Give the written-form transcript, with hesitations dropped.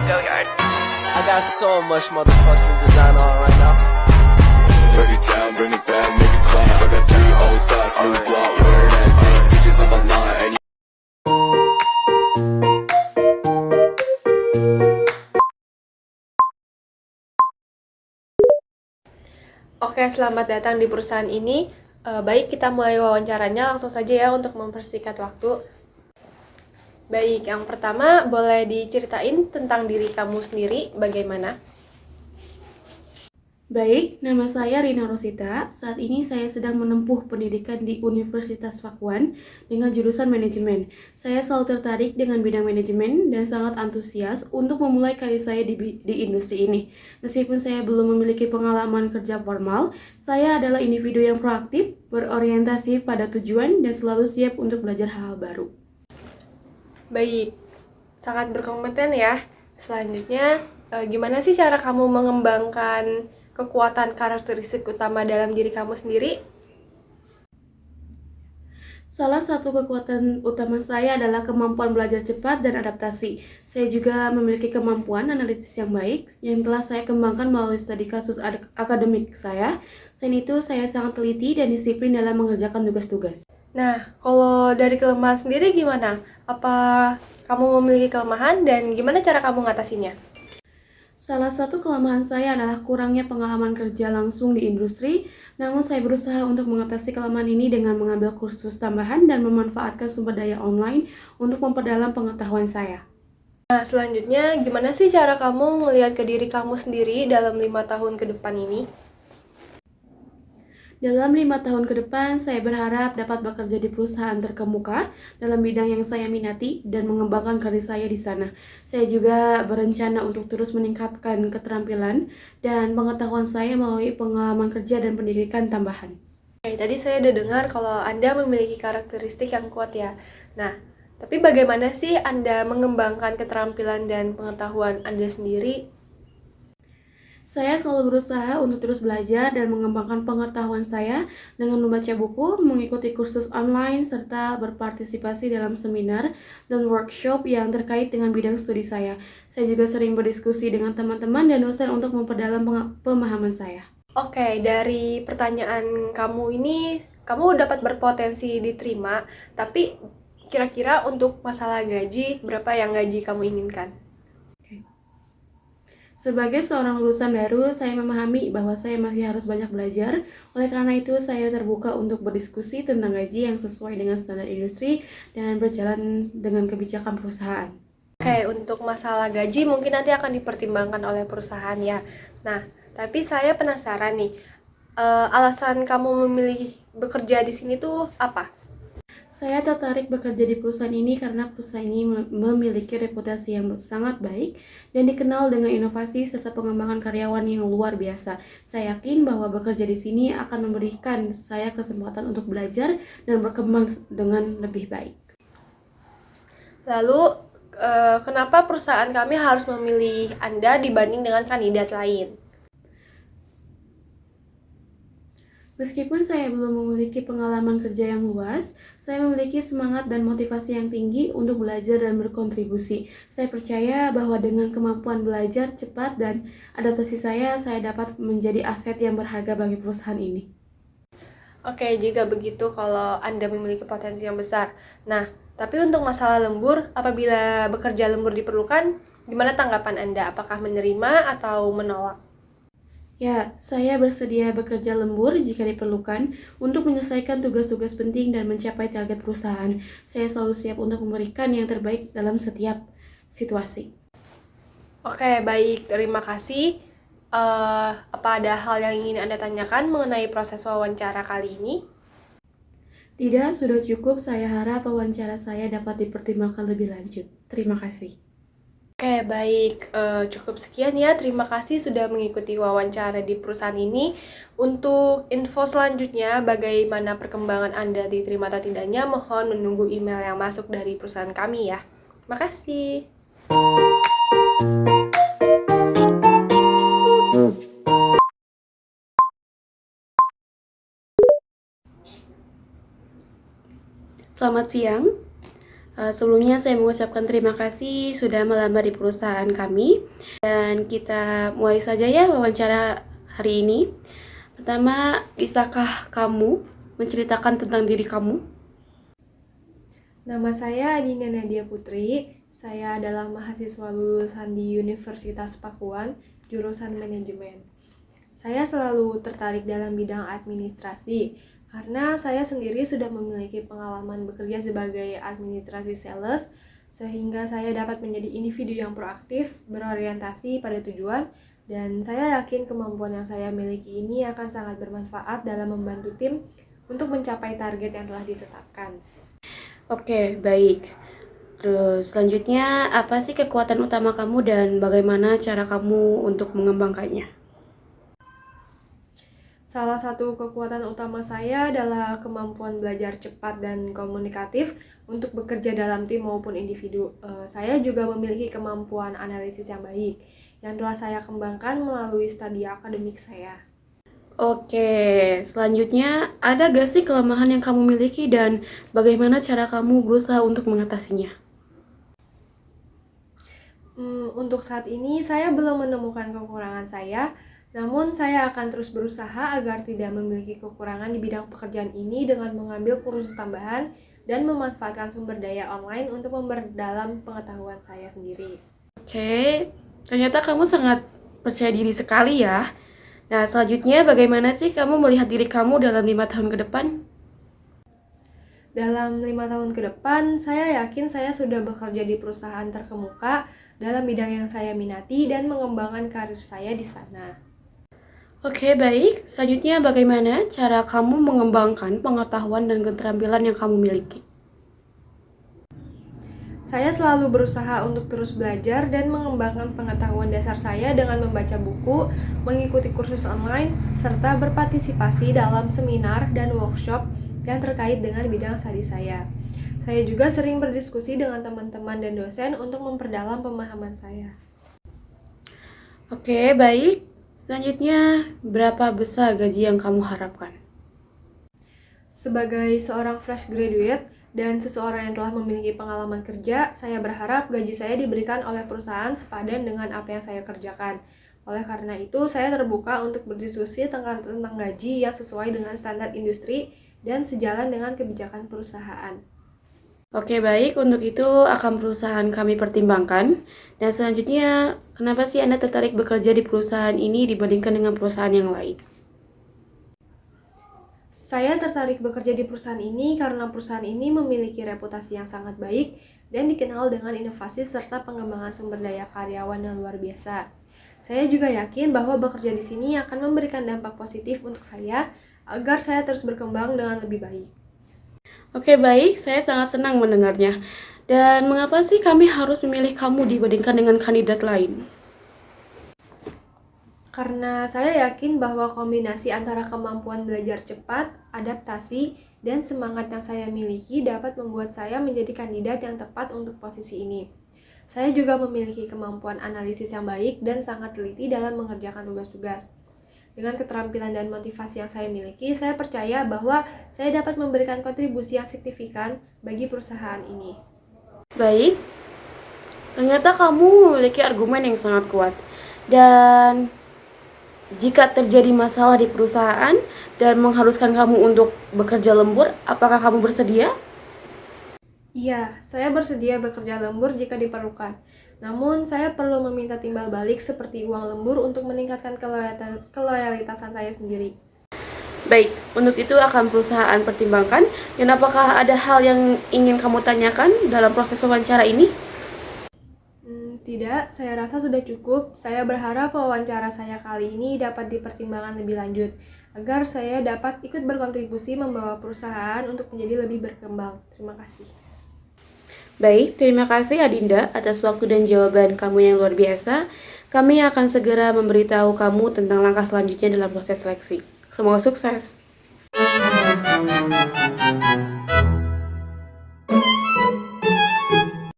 I got so much motherfucking design on right now. Break it down, bring it back, make it clap. I got 3 old thoughts, new guap, wear that thing. Bitches on my line, and you Oke, selamat datang di perusahaan ini. Baik, kita mulai wawancaranya langsung saja ya untuk mempersingkat waktu. Baik, yang pertama boleh diceritain tentang diri kamu sendiri, bagaimana? Baik, nama saya Rina Rosita. Saat ini saya sedang menempuh pendidikan di Universitas Pakuan dengan jurusan manajemen. Saya selalu tertarik dengan bidang manajemen dan sangat antusias untuk memulai karir saya di industri ini. Meskipun saya belum memiliki pengalaman kerja formal, saya adalah individu yang proaktif, berorientasi pada tujuan, dan selalu siap untuk belajar hal-hal baru. Baik, sangat berkompeten ya. Selanjutnya, gimana sih cara kamu mengembangkan kekuatan karakteristik utama dalam diri kamu sendiri? Salah satu kekuatan utama saya adalah kemampuan belajar cepat dan adaptasi. Saya juga memiliki kemampuan analitis yang baik yang telah saya kembangkan melalui studi kasus akademik saya. Selain itu, saya sangat teliti dan disiplin dalam mengerjakan tugas-tugas. Nah, kalau dari kelemahan sendiri gimana? Apa kamu memiliki kelemahan dan gimana cara kamu mengatasinya? Salah satu kelemahan saya adalah kurangnya pengalaman kerja langsung di industri, namun saya berusaha untuk mengatasi kelemahan ini dengan mengambil kursus tambahan dan memanfaatkan sumber daya online untuk memperdalam pengetahuan saya. Nah, selanjutnya gimana sih cara kamu melihat ke diri kamu sendiri dalam 5 tahun ke depan ini? Dalam 5 tahun ke depan, saya berharap dapat bekerja di perusahaan terkemuka dalam bidang yang saya minati dan mengembangkan karir saya di sana. Saya juga berencana untuk terus meningkatkan keterampilan dan pengetahuan saya melalui pengalaman kerja dan pendidikan tambahan. Oke, tadi saya udah dengar kalau Anda memiliki karakteristik yang kuat ya. Nah, tapi bagaimana sih Anda mengembangkan keterampilan dan pengetahuan Anda sendiri? Saya selalu berusaha untuk terus belajar dan mengembangkan pengetahuan saya dengan membaca buku, mengikuti kursus online, serta berpartisipasi dalam seminar dan workshop yang terkait dengan bidang studi saya. Saya juga sering berdiskusi dengan teman-teman dan dosen untuk memperdalam pemahaman saya. Oke, dari pertanyaan kamu ini, kamu dapat berpotensi diterima, tapi kira-kira untuk masalah gaji, berapa yang gaji kamu inginkan? Sebagai seorang lulusan baru, saya memahami bahwa saya masih harus banyak belajar. Oleh karena itu, saya terbuka untuk berdiskusi tentang gaji yang sesuai dengan standar industri dan berjalan dengan kebijakan perusahaan. Oke, untuk masalah gaji mungkin nanti akan dipertimbangkan oleh perusahaan ya. Nah, tapi saya penasaran nih, alasan kamu memilih bekerja di sini tuh apa? Saya tertarik bekerja di perusahaan ini karena perusahaan ini memiliki reputasi yang sangat baik dan dikenal dengan inovasi serta pengembangan karyawan yang luar biasa. Saya yakin bahwa bekerja di sini akan memberikan saya kesempatan untuk belajar dan berkembang dengan lebih baik. Lalu, kenapa perusahaan kami harus memilih Anda dibanding dengan kandidat lain? Meskipun saya belum memiliki pengalaman kerja yang luas, saya memiliki semangat dan motivasi yang tinggi untuk belajar dan berkontribusi. Saya percaya bahwa dengan kemampuan belajar cepat dan adaptasi saya dapat menjadi aset yang berharga bagi perusahaan ini. Oke, jika begitu kalau Anda memiliki potensi yang besar. Nah, tapi untuk masalah lembur, apabila bekerja lembur diperlukan, gimana tanggapan Anda? Apakah menerima atau menolak? Ya, saya bersedia bekerja lembur jika diperlukan untuk menyelesaikan tugas-tugas penting dan mencapai target perusahaan. Saya selalu siap untuk memberikan yang terbaik dalam setiap situasi. Oke, baik. Terima kasih. Apa ada hal yang ingin Anda tanyakan mengenai proses wawancara kali ini? Tidak, sudah cukup. Saya harap wawancara saya dapat dipertimbangkan lebih lanjut. Terima kasih. Oke, baik. Cukup sekian ya. Terima kasih sudah mengikuti wawancara di perusahaan ini. Untuk info selanjutnya, bagaimana perkembangan Anda diterima atau tidaknya, mohon menunggu email yang masuk dari perusahaan kami ya. Makasih. Selamat siang. Sebelumnya saya mengucapkan terima kasih sudah melamar di perusahaan kami. Dan kita mulai saja ya wawancara hari ini. Pertama, bisakah kamu menceritakan tentang diri kamu? Nama saya Adinda Nadia Putri. Saya adalah mahasiswa lulusan di Universitas Pakuan, jurusan manajemen. Saya selalu tertarik dalam bidang administrasi karena saya sendiri sudah memiliki pengalaman bekerja sebagai administrasi sales, sehingga saya dapat menjadi individu yang proaktif, berorientasi pada tujuan, dan saya yakin kemampuan yang saya miliki ini akan sangat bermanfaat dalam membantu tim untuk mencapai target yang telah ditetapkan. Oke, baik. Terus selanjutnya, apa sih kekuatan utama kamu dan bagaimana cara kamu untuk mengembangkannya? Salah satu kekuatan utama saya adalah kemampuan belajar cepat dan komunikatif untuk bekerja dalam tim maupun individu. Saya juga memiliki kemampuan analisis yang baik, yang telah saya kembangkan melalui studi akademik saya. Oke, selanjutnya ada gak sih kelemahan yang kamu miliki dan bagaimana cara kamu berusaha untuk mengatasinya? Untuk saat ini saya belum menemukan kekurangan saya, namun saya akan terus berusaha agar tidak memiliki kekurangan di bidang pekerjaan ini dengan mengambil kursus tambahan dan memanfaatkan sumber daya online untuk memperdalam pengetahuan saya sendiri. Oke, ternyata kamu sangat percaya diri sekali ya. Nah, selanjutnya bagaimana sih kamu melihat diri kamu dalam 5 tahun ke depan? Dalam 5 tahun ke depan, saya yakin saya sudah bekerja di perusahaan terkemuka dalam bidang yang saya minati dan mengembangkan karir saya di sana. Oke, baik. Selanjutnya bagaimana cara kamu mengembangkan pengetahuan dan keterampilan yang kamu miliki? Saya selalu berusaha untuk terus belajar dan mengembangkan pengetahuan dasar saya dengan membaca buku, mengikuti kursus online, serta berpartisipasi dalam seminar dan workshop yang terkait dengan bidang studi saya. Saya juga sering berdiskusi dengan teman-teman dan dosen untuk memperdalam pemahaman saya. Oke, baik. Selanjutnya, berapa besar gaji yang kamu harapkan? Sebagai seorang fresh graduate dan seseorang yang telah memiliki pengalaman kerja, saya berharap gaji saya diberikan oleh perusahaan sepadan dengan apa yang saya kerjakan. Oleh karena itu, saya terbuka untuk berdiskusi tentang gaji yang sesuai dengan standar industri dan sejalan dengan kebijakan perusahaan. Oke, baik. Untuk itu akan perusahaan kami pertimbangkan. Dan selanjutnya, kenapa sih Anda tertarik bekerja di perusahaan ini dibandingkan dengan perusahaan yang lain? Saya tertarik bekerja di perusahaan ini karena perusahaan ini memiliki reputasi yang sangat baik dan dikenal dengan inovasi serta pengembangan sumber daya karyawan yang luar biasa. Saya juga yakin bahwa bekerja di sini akan memberikan dampak positif untuk saya agar saya terus berkembang dengan lebih baik. Oke, baik. Saya sangat senang mendengarnya. Dan mengapa sih kami harus memilih kamu dibandingkan dengan kandidat lain? Karena saya yakin bahwa kombinasi antara kemampuan belajar cepat, adaptasi, dan semangat yang saya miliki dapat membuat saya menjadi kandidat yang tepat untuk posisi ini. Saya juga memiliki kemampuan analisis yang baik dan sangat teliti dalam mengerjakan tugas-tugas. Dengan keterampilan dan motivasi yang saya miliki, saya percaya bahwa saya dapat memberikan kontribusi yang signifikan bagi perusahaan ini. Baik, ternyata kamu memiliki argumen yang sangat kuat. Dan jika terjadi masalah di perusahaan dan mengharuskan kamu untuk bekerja lembur, apakah kamu bersedia? Iya, saya bersedia bekerja lembur jika diperlukan. Namun, saya perlu meminta timbal balik seperti uang lembur untuk meningkatkan keloyalitasan saya sendiri. Baik, untuk itu akan perusahaan pertimbangkan. Dan apakah ada hal yang ingin kamu tanyakan dalam proses wawancara ini? Tidak, saya rasa sudah cukup. Saya berharap wawancara saya kali ini dapat dipertimbangkan lebih lanjut, agar saya dapat ikut berkontribusi membawa perusahaan untuk menjadi lebih berkembang. Terima kasih. Baik, terima kasih Adinda atas waktu dan jawaban kamu yang luar biasa. Kami akan segera memberitahu kamu tentang langkah selanjutnya dalam proses seleksi. Semoga sukses!